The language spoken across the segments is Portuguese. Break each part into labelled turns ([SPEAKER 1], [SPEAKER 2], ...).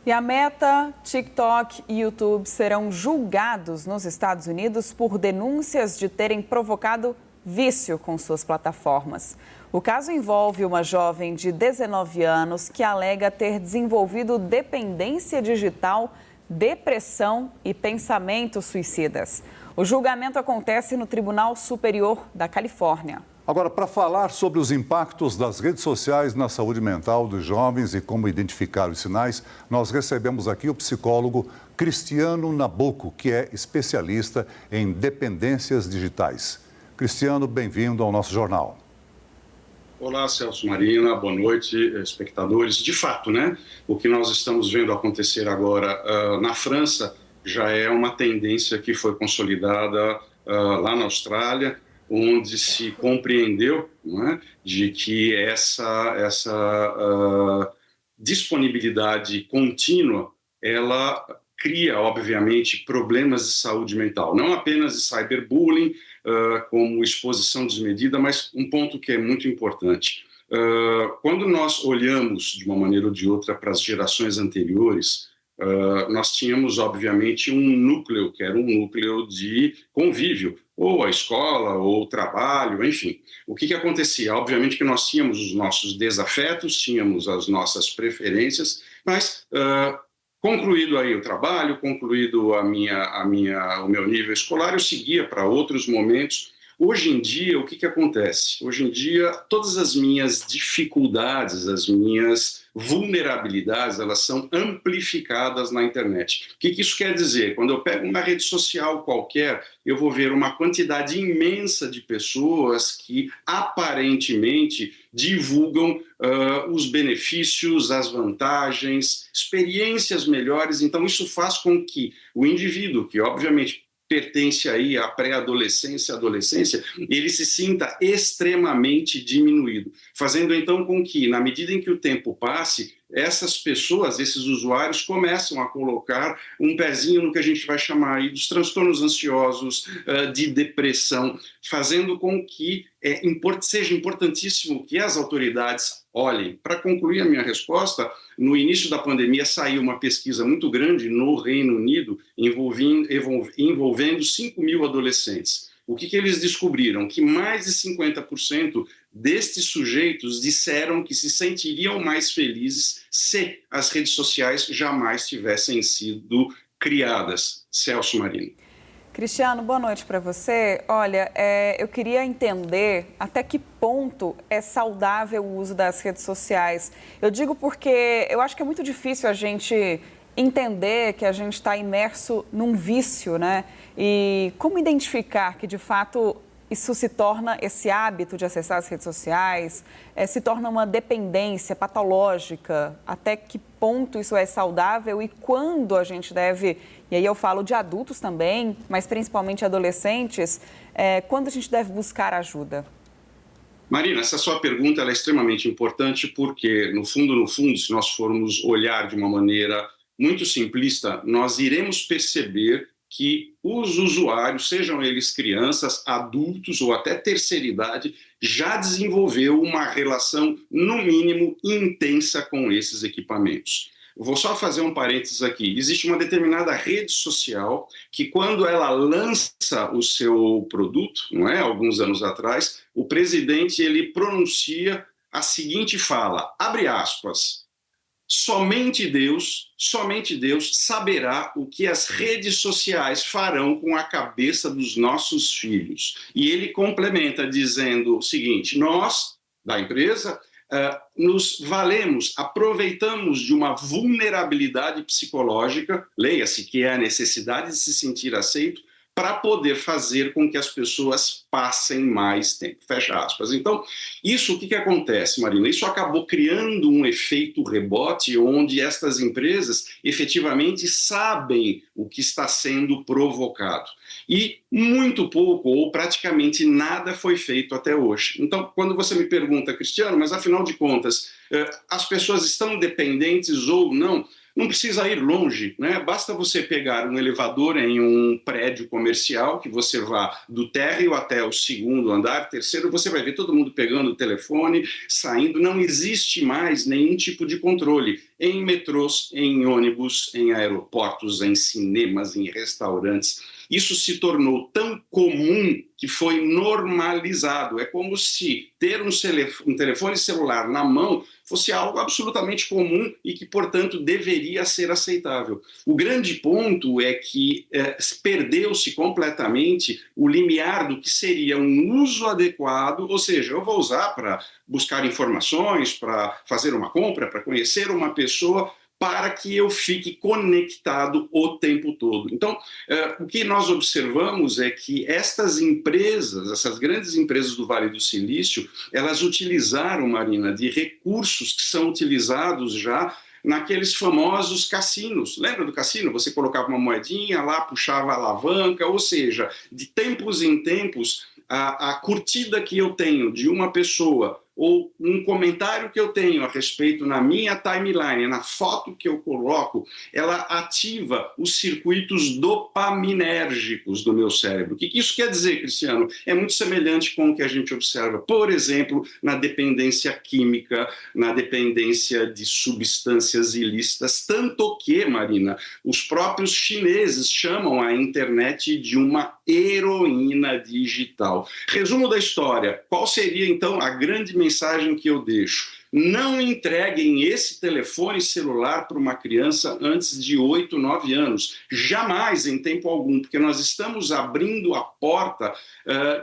[SPEAKER 1] E a Meta, TikTok e YouTube serão julgados nos Estados Unidos por denúncias de terem provocado vício com suas plataformas. O caso envolve uma jovem de 19 anos que alega ter desenvolvido dependência digital, depressão e pensamentos suicidas. O julgamento acontece no Tribunal Superior da Califórnia.
[SPEAKER 2] Agora, para falar sobre os impactos das redes sociais na saúde mental dos jovens e como identificar os sinais, nós recebemos aqui o psicólogo Cristiano Nabuco, que é especialista em dependências digitais. Cristiano, bem-vindo ao nosso jornal.
[SPEAKER 3] Olá, Celso Marina, boa noite, espectadores. De fato, o que nós estamos vendo acontecer agora na França já é uma tendência que foi consolidada lá na Austrália, onde se compreendeu de que essa disponibilidade contínua, ela cria, obviamente, problemas de saúde mental, não apenas de cyberbullying, como exposição desmedida, mas um ponto que é muito importante. Quando nós olhamos, de uma maneira ou de outra, para as gerações anteriores, nós tínhamos, obviamente, um núcleo, que era um núcleo de convívio, ou a escola, ou o trabalho, enfim. O que acontecia? Obviamente que nós tínhamos os nossos desafetos, tínhamos as nossas preferências, mas concluído aí o trabalho, concluído o meu nível escolar, eu seguia para outros momentos. Hoje em dia, o que acontece? Hoje em dia, todas as minhas dificuldades, as minhas vulnerabilidades, elas são amplificadas na internet. O que isso quer dizer? Quando eu pego uma rede social qualquer, eu vou ver uma quantidade imensa de pessoas que aparentemente divulgam os benefícios, as vantagens, experiências melhores. Então, isso faz com que o indivíduo, que obviamente pertence aí à pré-adolescência, adolescência, ele se sinta extremamente diminuído, fazendo então com que, na medida em que o tempo passe, essas pessoas, esses usuários, começam a colocar um pezinho no que a gente vai chamar aí dos transtornos ansiosos, de depressão, fazendo com que seja importantíssimo que as autoridades olhem. Para concluir a minha resposta, no início da pandemia saiu uma pesquisa muito grande no Reino Unido envolvendo 5 mil adolescentes. O que eles descobriram? Que mais de 50% destes sujeitos disseram que se sentiriam mais felizes se as redes sociais jamais tivessem sido criadas. Celso Marino.
[SPEAKER 1] Cristiano, boa noite para você. Olha, eu queria entender até que ponto é saudável o uso das redes sociais. Eu digo porque eu acho que é muito difícil a gente entender que a gente está imerso num vício, E como identificar que, de fato, isso se torna, esse hábito de acessar as redes sociais, se torna uma dependência patológica? Até que ponto isso é saudável e quando a gente deve, e aí eu falo de adultos também, mas principalmente adolescentes, quando a gente deve buscar ajuda?
[SPEAKER 3] Marina, essa sua pergunta ela é extremamente importante porque, no fundo, se nós formos olhar de uma maneira muito simplista, nós iremos perceber que os usuários, sejam eles crianças, adultos ou até terceira idade, já desenvolveu uma relação, no mínimo, intensa com esses equipamentos. Vou só fazer um parênteses aqui. Existe uma determinada rede social que, quando ela lança o seu produto, alguns anos atrás, o presidente ele pronuncia a seguinte fala, abre aspas, somente Deus saberá o que as redes sociais farão com a cabeça dos nossos filhos. E ele complementa dizendo o seguinte, nós, da empresa, nos aproveitamos de uma vulnerabilidade psicológica, leia-se que é a necessidade de se sentir aceito, para poder fazer com que as pessoas passem mais tempo, fecha aspas. Então, isso o que acontece, Marina? Isso acabou criando um efeito rebote onde estas empresas efetivamente sabem o que está sendo provocado. E muito pouco ou praticamente nada foi feito até hoje. Então, quando você me pergunta, Cristiano, mas afinal de contas, as pessoas estão dependentes ou não? Não precisa ir longe, Basta você pegar um elevador em um prédio comercial, que você vá do térreo até até o segundo andar, terceiro, você vai ver todo mundo pegando o telefone, saindo, não existe mais nenhum tipo de controle em metrôs, em ônibus, em aeroportos, em cinemas, em restaurantes. Isso se tornou tão comum que foi normalizado. É como se ter um telefone celular na mão fosse algo absolutamente comum e que, portanto, deveria ser aceitável. O grande ponto é que perdeu-se completamente o limiar do que seria um uso adequado, ou seja, eu vou usar para buscar informações, para fazer uma compra, para conhecer uma pessoa, para que eu fique conectado o tempo todo. Então, o que nós observamos é que estas empresas, essas grandes empresas do Vale do Silício, elas utilizaram, Marina, de recursos que são utilizados já naqueles famosos cassinos. Lembra do cassino? Você colocava uma moedinha lá, puxava a alavanca, ou seja, de tempos em tempos, a curtida que eu tenho de uma pessoa ou um comentário que eu tenho a respeito na minha timeline, na foto que eu coloco, ela ativa os circuitos dopaminérgicos do meu cérebro. O que isso quer dizer, Cristiano? É muito semelhante com o que a gente observa, por exemplo, na dependência química, na dependência de substâncias ilícitas, tanto que, Marina, os próprios chineses chamam a internet de uma heroína digital. Resumo da história, qual seria então a grande mensagem que eu deixo? Não entreguem esse telefone celular para uma criança antes de 8, 9 anos. Jamais, em tempo algum, porque nós estamos abrindo a porta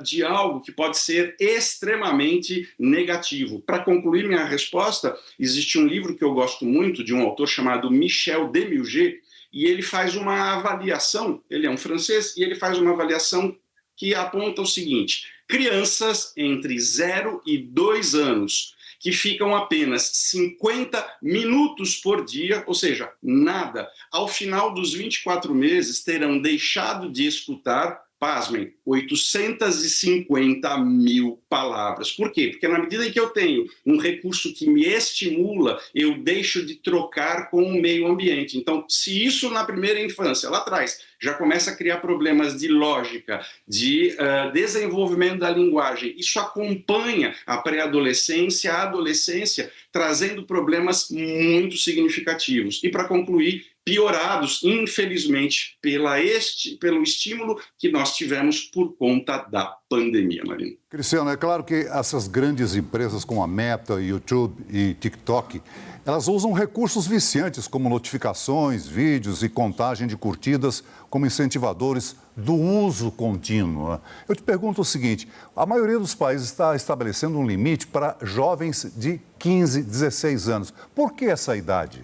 [SPEAKER 3] de algo que pode ser extremamente negativo. Para concluir minha resposta, existe um livro que eu gosto muito, de um autor chamado Michel Demulger, e ele faz uma avaliação, ele é um francês, e ele faz uma avaliação que aponta o seguinte: crianças entre 0 e 2 anos que ficam apenas 50 minutos por dia, ou seja, nada, ao final dos 24 meses terão deixado de escutar, pasmem, 850 mil palavras. Por quê? Porque na medida em que eu tenho um recurso que me estimula, eu deixo de trocar com o meio ambiente. Então, se isso na primeira infância, lá atrás, já começa a criar problemas de lógica, de desenvolvimento da linguagem, isso acompanha a pré-adolescência, a adolescência, trazendo problemas muito significativos. E para concluir, piorados, infelizmente, pelo estímulo que nós tivemos por conta da pandemia, Marina.
[SPEAKER 2] Cristiano, é claro que essas grandes empresas como a Meta, YouTube e TikTok, elas usam recursos viciantes como notificações, vídeos e contagem de curtidas como incentivadores do uso contínuo. Eu te pergunto o seguinte: a maioria dos países está estabelecendo um limite para jovens de 15, 16 anos. Por que essa idade?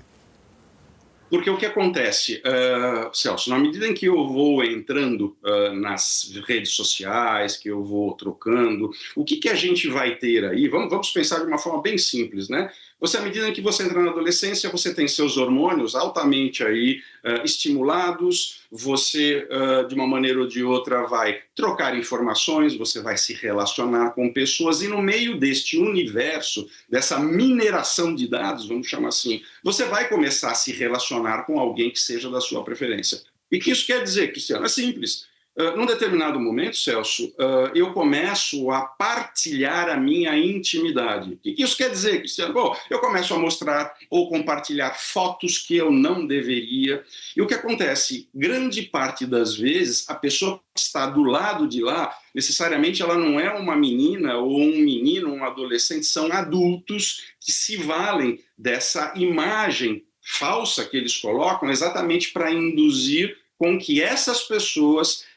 [SPEAKER 3] Porque o que acontece, Celso, na medida em que eu vou entrando nas redes sociais, que eu vou trocando, o que a gente vai ter aí? Vamos pensar de uma forma bem simples, né? Você, à medida em que você entra na adolescência, você tem seus hormônios altamente aí estimulados, você, de uma maneira ou de outra, vai trocar informações, você vai se relacionar com pessoas, e no meio deste universo, dessa mineração de dados, vamos chamar assim, você vai começar a se relacionar com alguém que seja da sua preferência. E o que isso quer dizer, Cristiano? É simples. Num determinado momento, Celso, eu começo a partilhar a minha intimidade. O que isso quer dizer, Cristiano? Bom, eu começo a mostrar ou compartilhar fotos que eu não deveria. E o que acontece? Grande parte das vezes, a pessoa que está do lado de lá, necessariamente ela não é uma menina ou um menino, um adolescente, são adultos que se valem dessa imagem falsa que eles colocam exatamente para induzir com que essas pessoas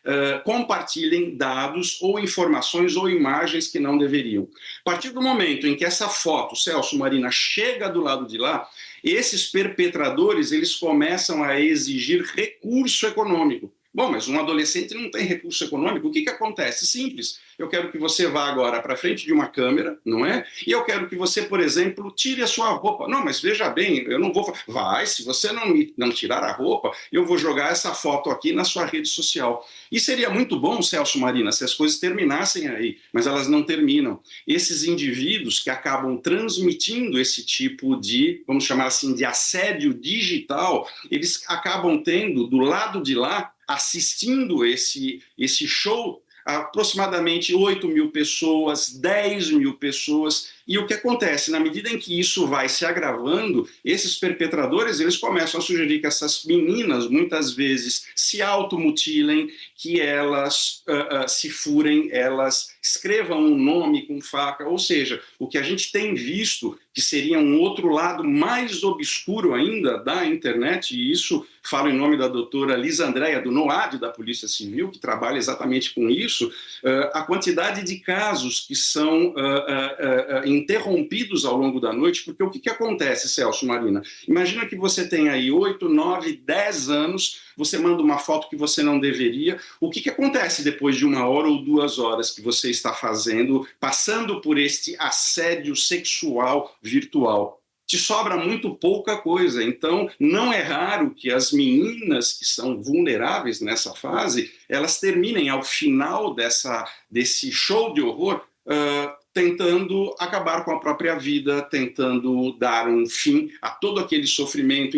[SPEAKER 3] compartilhem dados ou informações ou imagens que não deveriam. A partir do momento em que essa foto, Celso, Marina, chega do lado de lá, esses perpetradores eles começam a exigir recurso econômico. Bom, mas um adolescente não tem recurso econômico, o que acontece? Simples, eu quero que você vá agora para frente de uma câmera, não é? E eu quero que você, por exemplo, tire a sua roupa. Não, mas veja bem, eu não vou... Vai, se você não tirar a roupa, eu vou jogar essa foto aqui na sua rede social. E seria muito bom, Celso, Marina, se as coisas terminassem aí, mas elas não terminam. Esses indivíduos que acabam transmitindo esse tipo de, vamos chamar assim, de assédio digital, eles acabam tendo, do lado de lá, assistindo esse show, aproximadamente 8 mil pessoas, 10 mil pessoas, e o que acontece? Na medida em que isso vai se agravando, esses perpetradores eles começam a sugerir que essas meninas, muitas vezes, se automutilem, que elas se furem, elas escrevam um nome com faca, ou seja, o que a gente tem visto, que seria um outro lado mais obscuro ainda da internet, e isso falo em nome da doutora Lisa Andréa, do NOAD, da Polícia Civil, que trabalha exatamente com isso, a quantidade de casos que são interrompidos ao longo da noite, porque o que acontece, Celso, Marina? Imagina que você tem aí 8, 9, 10 anos, você manda uma foto que você não deveria, o que acontece depois de 1 hora ou 2 horas que você está fazendo, passando por este assédio sexual virtual? Te sobra muito pouca coisa. Então, não é raro que as meninas que são vulneráveis nessa fase, elas terminem ao final desse show de horror tentando acabar com a própria vida, tentando dar um fim a todo aquele sofrimento.